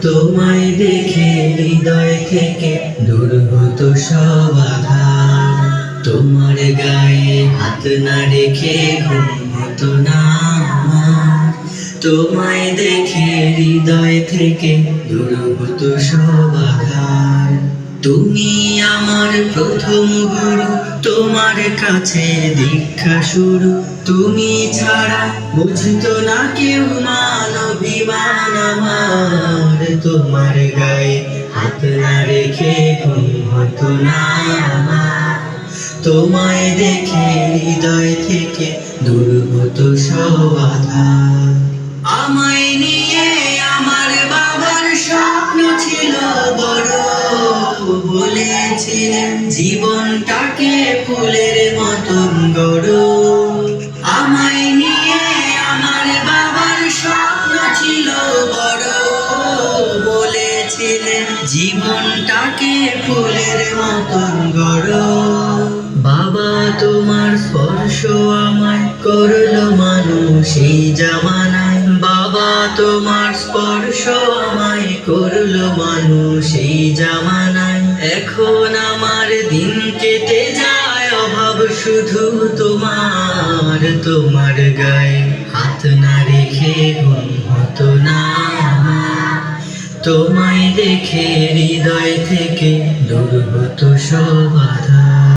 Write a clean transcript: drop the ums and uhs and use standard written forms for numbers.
তোমায় দেখে হৃদয় থেকে দূর হতো সব আঘাত। তোমার গায়ে হাত না রেখে ঘুম হতো না আমার। তোমায় দেখে হৃদয় থেকে দূর হতো সব আঘাত। তুমি আমার প্রথম গুরু, তোমার কাছে দীক্ষা শুরু। তুমি ছাড়া বুঝতো না কেউ মান অভিমান আমার। তোমার গায়ে হাত না রেখে ঘুম হতো না আমার। তোমায় দেখে হৃদয় থেকে দূর হতো সব বাধা। আমায় নিয়ে আমার বাবার স্বপ্ন ছিল বড়, বলেছিলেন জীবনটাকে ফুলের মতন গড়ো। আমায় নিয়ে আমার বাবার স্বপ্ন ছিল বড়, বলেছিলেন জীবনটাকে ফুলের মতন গড়ো। বাবা তোমার স্পর্শ আমায় করলো মানুষ এই জামানায়। বাবা তোমার স্পর্শ আমায় করলো মানুষ এই জামানায়। এখন আমার দিন কেটে যায় অভাব শুধু তোমার। তোমার গায়ে হাত না রেখে ঘুম হতো না আমার। তোমায় দেখে হৃদয় থেকে দূর হতো সব বাধা।